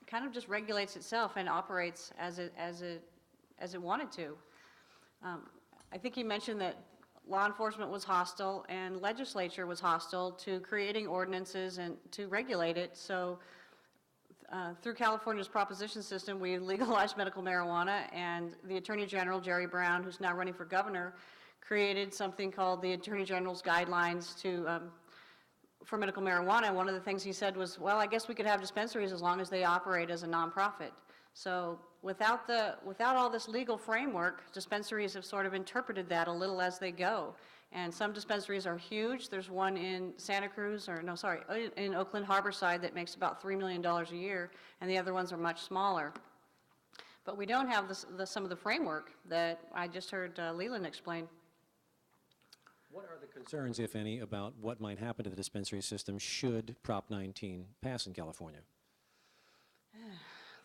kind of just regulates itself and operates as it wanted to. I think he mentioned that law enforcement was hostile and legislature was hostile to creating ordinances and to regulate it. So through California's proposition system, we legalized medical marijuana, and the Attorney General, Jerry Brown, who's now running for governor, created something called the Attorney General's Guidelines for medical marijuana. And one of the things he said was, well, I guess we could have dispensaries as long as they operate as a nonprofit. So without all this legal framework, dispensaries have sort of interpreted that a little as they go. And some dispensaries are huge. There's one in in Oakland Harborside that makes about $3 million a year, and the other ones are much smaller. But we don't have some of the framework that I just heard Leland explain. What are the concerns, if any, about what might happen to the dispensary system should Prop 19 pass in California?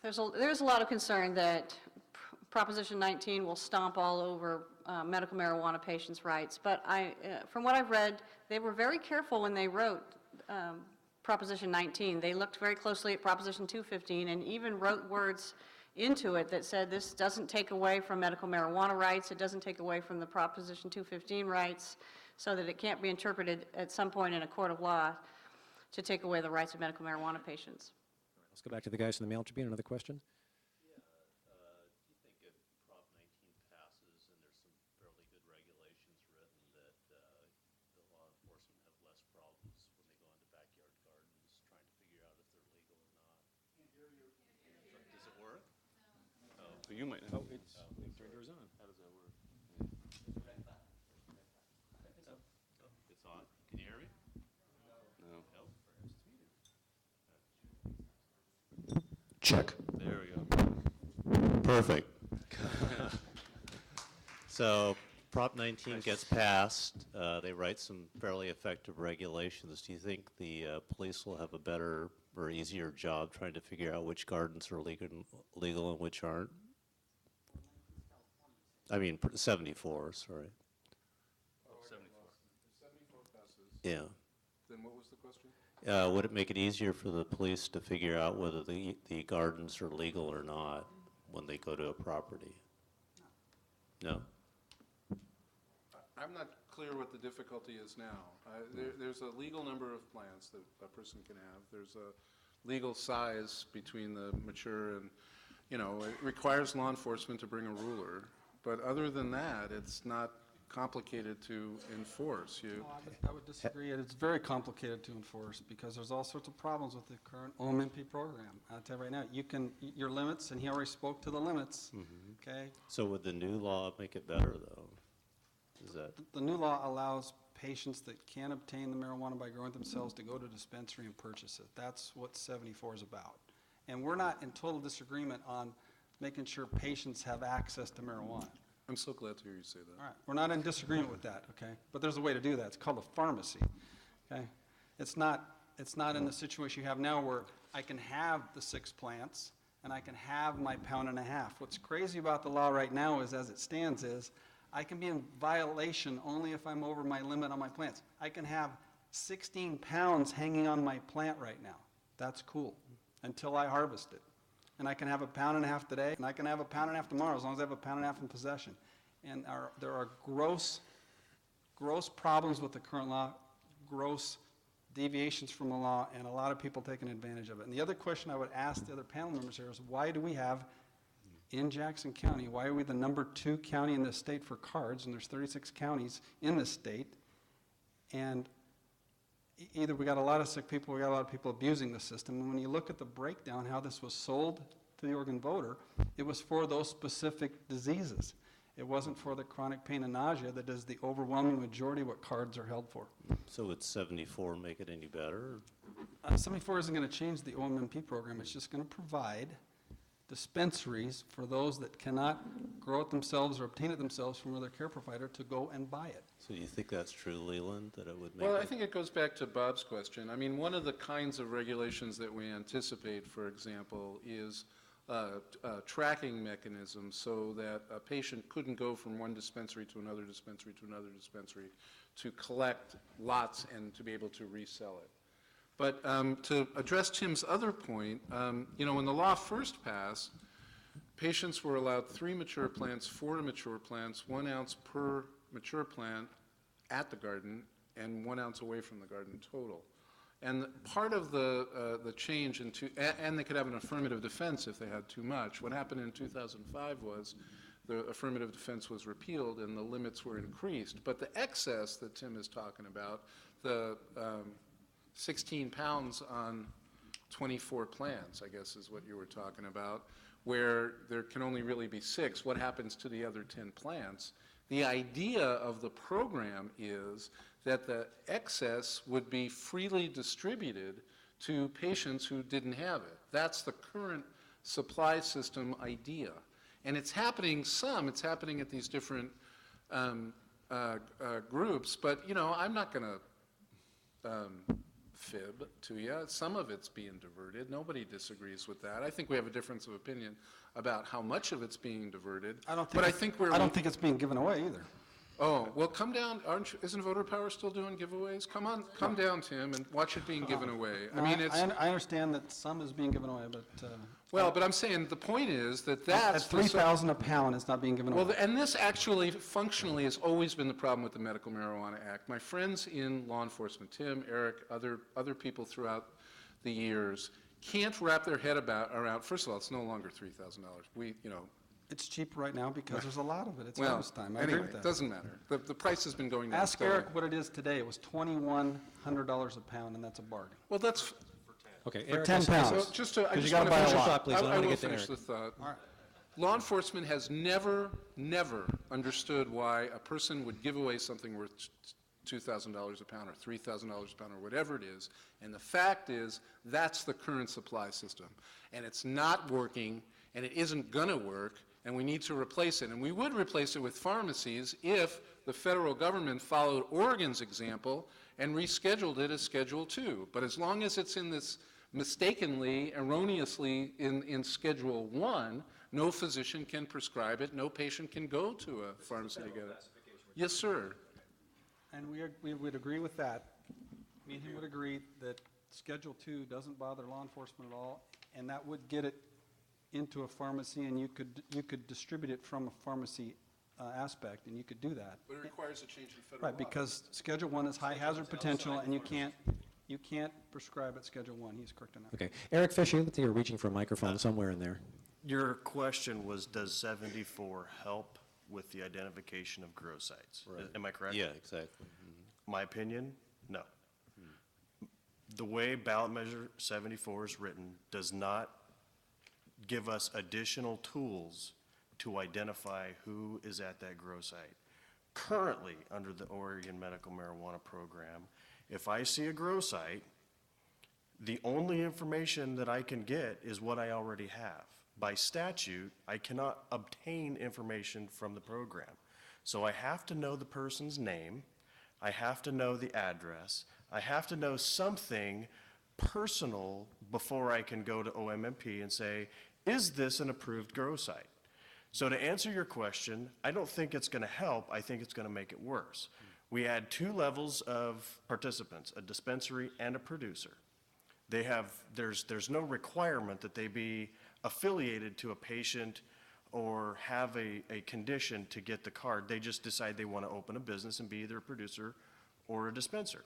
There's a lot of concern that Proposition 19 will stomp all over medical marijuana patients' rights. But from what I've read, they were very careful when they wrote Proposition 19. They looked very closely at Proposition 215 and even wrote words into it that said this doesn't take away from medical marijuana rights, it doesn't take away from the Proposition 215 rights, so that it can't be interpreted at some point in a court of law to take away the rights of medical marijuana patients. All right, let's go back to the guys in the Mail Tribune. Another question? Yeah, do you think if Prop 19 passes and there's some fairly good regulations written that the law enforcement have less problems when they go into backyard gardens trying to figure out if they're legal or not? Does it work? Oh, so you might. Oh, it's turned yours on. How does that work? It's on. Can you hear me? No. No. Check. There we go. Perfect. So Prop 19 gets passed. They write some fairly effective regulations. Do you think the police will have a better or easier job trying to figure out which gardens are legal and which aren't? I mean, 74, sorry. Oh, 74. If 74 passes, Yeah. then what was the question? Would it make it easier for the police to figure out whether the gardens are legal or not when they go to a property? No? I'm not clear what the difficulty is now. There's a legal number of plants that a person can have. There's a legal size between the mature and, it requires law enforcement to bring a ruler. But other than that, it's not complicated to enforce. I would disagree. It's very complicated to enforce because there's all sorts of problems with the current OMMP program. I'll tell you right now, your limits, and he already spoke to the limits, okay? So would the new law make it better, though? Is that? The new law allows patients that can't obtain the marijuana by growing themselves to go to a dispensary and purchase it. That's what 74 is about. And we're not in total disagreement on making sure patients have access to marijuana. I'm so glad to hear you say that. All right, we're not in disagreement with that, okay? But there's a way to do that. It's called a pharmacy, okay? It's not in the situation you have now where I can have the 6 plants and I can have my pound and a half. What's crazy about the law right now is, as it stands, is I can be in violation only if I'm over my limit on my plants. I can have 16 pounds hanging on my plant right now. That's cool until I harvest it. And I can have a pound and a half today, and I can have a pound and a half tomorrow, as long as I have a pound and a half in possession. And there are gross problems with the current law, gross deviations from the law, and a lot of people taking advantage of it. And the other question I would ask the other panel members here is, why do we have, in Jackson County, why are we the #2 county in the state for cards, and there's 36 counties in the state, and either we got a lot of sick people, we got a lot of people abusing the system. And when you look at the breakdown, how this was sold to the Oregon voter, it was for those specific diseases. It wasn't for the chronic pain and nausea that is the overwhelming majority of what cards are held for. So would 74 make it any better? 74 isn't going to change the OMMP program. It's just going to provide dispensaries for those that cannot grow it themselves or obtain it themselves from another care provider to go and buy it. So do you think that's true, Leland, that it would make Well, I think it goes back to Bob's question. I mean, one of the kinds of regulations that we anticipate, for example, is tracking mechanisms so that a patient couldn't go from one dispensary to another dispensary to another dispensary to collect lots and to be able to resell it. But to address Tim's other point, you know, when the law first passed, patients were allowed 3 mature plants, 4 immature plants, 1 ounce per mature plant at the garden, and 1 ounce away from the garden total. And part of the change and they could have an affirmative defense if they had too much. What happened in 2005 was the affirmative defense was repealed and the limits were increased. But the excess that Tim is talking about, the 16 pounds on 24 plants, I guess is what you were talking about, where there can only really be 6, what happens to the other 10 plants? The idea of the program is that the excess would be freely distributed to patients who didn't have it. That's the current supply system idea. And it's happening it's happening at these different groups, but you know, I'm not going to fib to you. Some of it's being diverted. Nobody disagrees with that. I think we have a difference of opinion about how much of it's being diverted. I don't think it's being given away either. Oh, well, come down. Isn't Voter Power still doing giveaways? Come down, Tim, and watch it being given away. I mean, it's I understand that some is being given away, but well, but I'm saying the point is that at that's the $3,000 a pound, it's not being given away. well, and this actually functionally has always been the problem with the Medical Marijuana Act. My friends in law enforcement, Tim, Erik, other people throughout the years, can't wrap their head around. First of all, it's no longer $3,000. It's cheap right now because there's a lot of it. It's Well, harvest time. I agree anyway, with it that. doesn't matter. The price has been going down. Ask steadily. Erik what it is today. It was $2,100 a pound, and that's a bargain. Well, that's Okay, For Erik, 10 let's- pounds. so. Just to, I 'Cause you just gotta want to buy a finish lot. thought, please. I I wanna will get to finish Erik. the thought. All right. Law enforcement has never understood why a person would give away something worth $2,000 a pound or $3,000 a pound or whatever it is. And the fact is, that's the current supply system. And it's not working, and it isn't going to work, and we need to replace it. And we would replace it with pharmacies if the federal government followed Oregon's example and rescheduled it as Schedule 2. But as long as it's in this mistakenly, erroneously in Schedule 1, no physician can prescribe it, no patient can go to a pharmacy to get it. Yes, sir. And we would agree with that. Me and him would agree that Schedule 2 doesn't bother law enforcement at all, and that would get it into a pharmacy, and you could distribute it from a pharmacy aspect, and you could do that. But it requires a change in federal law. Right, because Schedule 1 is high hazard potential, and you can't prescribe at Schedule 1. He's correct on that. Okay, Erik Fisher, you look like you're reaching for a microphone somewhere in there. Your question was, does 74 help with the identification of grow sites? Am I correct? Yeah, exactly. My opinion, no. The way ballot measure 74 is written does not give us additional tools to identify who is at that grow site. Currently, under the Oregon Medical Marijuana Program, if I see a grow site, the only information that I can get is what I already have. By statute, I cannot obtain information from the program. So I have to know the person's name, I have to know the address, I have to know something personal before I can go to OMMP and say, is this an approved grow site? So to answer your question, I don't think it's going to help, I think it's going to make it worse. We add 2 levels of participants, a dispensary and a producer. There's no requirement that they be affiliated to a patient or have a condition to get the card. They just decide they want to open a business and be either a producer or a dispenser.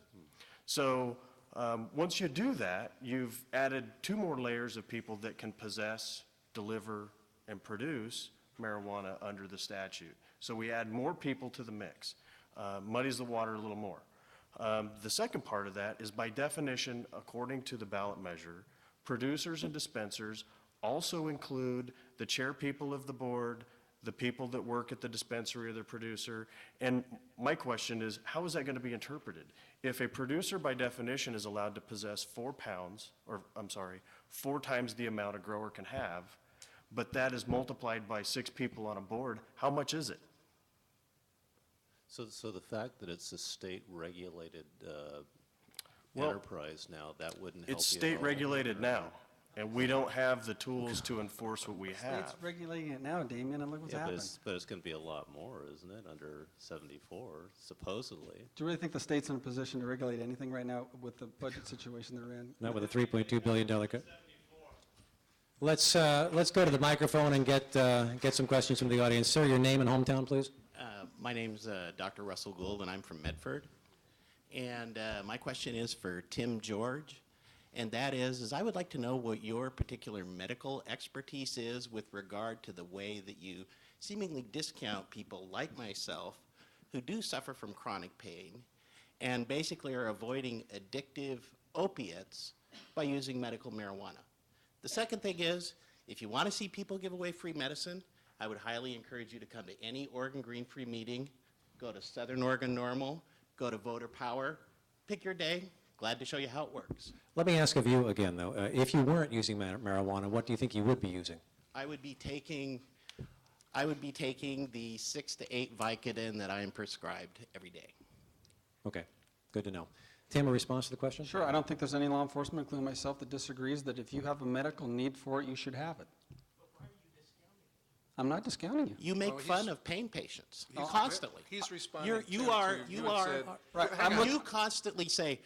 So once you do that, you've added 2 more layers of people that can possess, deliver, and produce marijuana under the statute. So we add more people to the mix, muddies the water a little more. The second part of that is, by definition, according to the ballot measure, producers and dispensers also include the chair people of the board, the people that work at the dispensary or the producer. And my question is, how is that going to be interpreted? If a producer by definition is allowed to possess 4 pounds, or I'm sorry, 4 times the amount a grower can have, but that is multiplied by 6 people on a board, how much is it? So the fact that it's a state-regulated Well, enterprise now, that wouldn't help you at It's state all? regulated now. And we don't have the tools to enforce what we have. State's regulating it now, Damien, and look what's Yeah, happened. but it's going to be a lot more, isn't it, under 74, supposedly? Do you really think the state's in a position to regulate anything right now with the budget situation they're in? Not with a $3.2 billion cut. Let's go to the microphone and get some questions from the audience. Sir, your name and hometown, please. My name's Dr. Russell Gould, and I'm from Medford. And my question is for Tim George, and that is I would like to know what your particular medical expertise is with regard to the way that you seemingly discount people like myself who do suffer from chronic pain and basically are avoiding addictive opiates by using medical marijuana. The second thing is, if you want to see people give away free medicine, I would highly encourage you to come to any Oregon Green Free meeting, go to Southern Oregon NORML, go to Voter Power, pick your day, glad to show you how it works. Let me ask of you again, though. If you weren't using marijuana, what do you think you would be using? I would be taking the 6 to 8 Vicodin that I am prescribed every day. Okay, good to know. Tim, a response to the question? Sure, I don't think there's any law enforcement, including myself, that disagrees that if you have a medical need for it, you should have it. I'm not discounting you. You make fun of pain patients constantly. He's responding You're, to you are, you you had are, said- Right, Hang I'm on. you constantly say,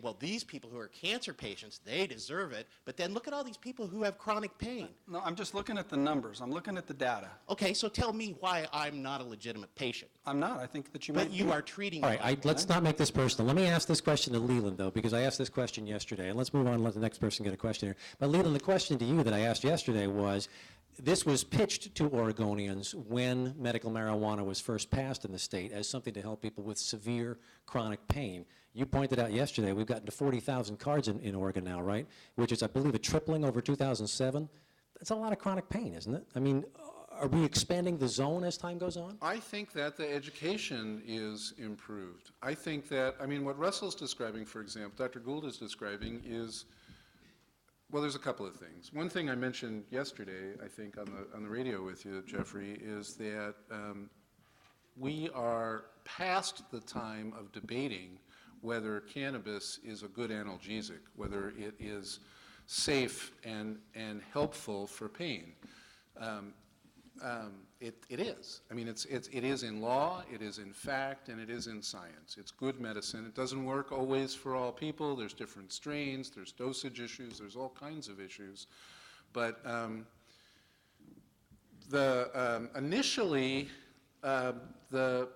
well, these people who are cancer patients, they deserve it, but then look at all these people who have chronic pain. No, I'm just looking at the numbers. I'm looking at the data. Okay, so tell me why I'm not a legitimate patient. I'm not. I think that you might But you are treating All me right, like let's not make this personal. Let me ask this question to Leland, though, because I asked this question yesterday, and let's move on and let the next person get a question here. But Leland, the question to you that I asked yesterday was, this was pitched to Oregonians when medical marijuana was first passed in the state as something to help people with severe chronic pain. You pointed out yesterday we've gotten to 40,000 cards in Oregon now, right? Which is, I believe, a tripling over 2007. That's a lot of chronic pain, isn't it? I mean, are we expanding the zone as time goes on? I think that the education is improved. I think that, I mean, what Russell's describing, for example, Dr. Gould is describing is, well, there's a couple of things. One thing I mentioned yesterday, I think, on the radio with you, Jeffrey, is that we are past the time of debating whether cannabis is a good analgesic, whether it is safe and helpful for pain. It is. I mean, it is in law, it is in fact, and it is in science. It's good medicine. It doesn't work always for all people. There's different strains, there's dosage issues, there's all kinds of issues. But initially, when the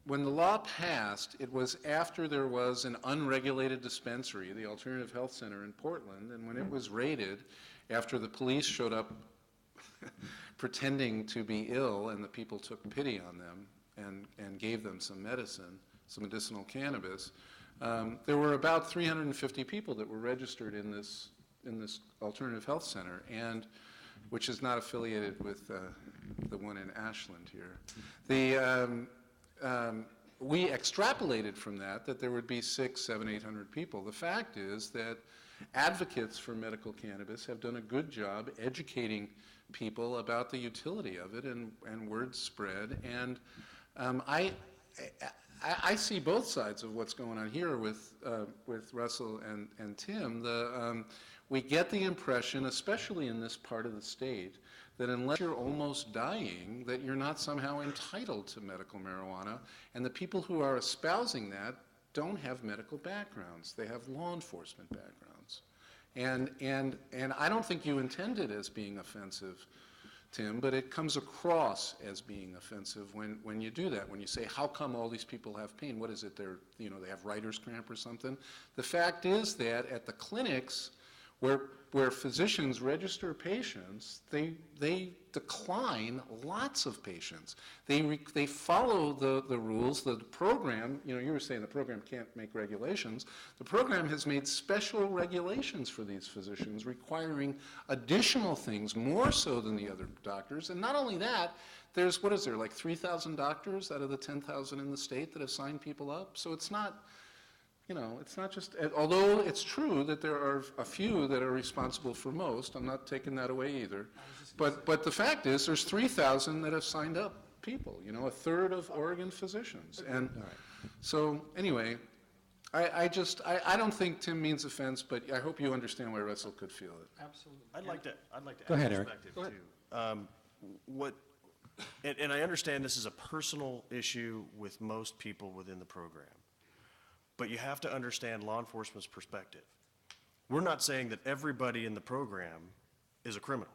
law passed, it was after there was an unregulated dispensary, the Alternative Health Center in Portland, and when it was raided, after the police showed up pretending to be ill, and the people took pity on them and gave them some medicine, some medicinal cannabis. There were about 350 people that were registered in this Alternative Health Center, and which is not affiliated with the one in Ashland here. We extrapolated from that there would be 600, 700, 800 people. The fact is that advocates for medical cannabis have done a good job educating people about the utility of it, and word spread. And I see both sides of what's going on here with Russell and Tim. We get the impression, especially in this part of the state, that unless you're almost dying, that you're not somehow entitled to medical marijuana. And the people who are espousing that don't have medical backgrounds. They have law enforcement backgrounds. And I don't think you intend it as being offensive, Tim, but it comes across as being offensive when you do that. When you say, how come all these people have pain? What is it? They have writer's cramp or something? The fact is that at the clinics where physicians register patients, they decline lots of patients. They follow the rules. The program, you were saying the program can't make regulations. The program has made special regulations for these physicians requiring additional things, more so than the other doctors. And not only that, there's, like 3,000 doctors out of the 10,000 in the state that have signed people up? So it's not, it's not just, although it's true that there are a few that are responsible for most, I'm not taking that away either. But the fact is, there's 3,000 that have signed up people, a third of Oregon physicians. And so, anyway, I don't think Tim means offense, but I hope you understand why Russell could feel it. Absolutely. I'd like to Go add ahead, Erik. perspective Go ahead. too. And I understand this is a personal issue with most people within the program, but you have to understand law enforcement's perspective. We're not saying that everybody in the program is a criminal.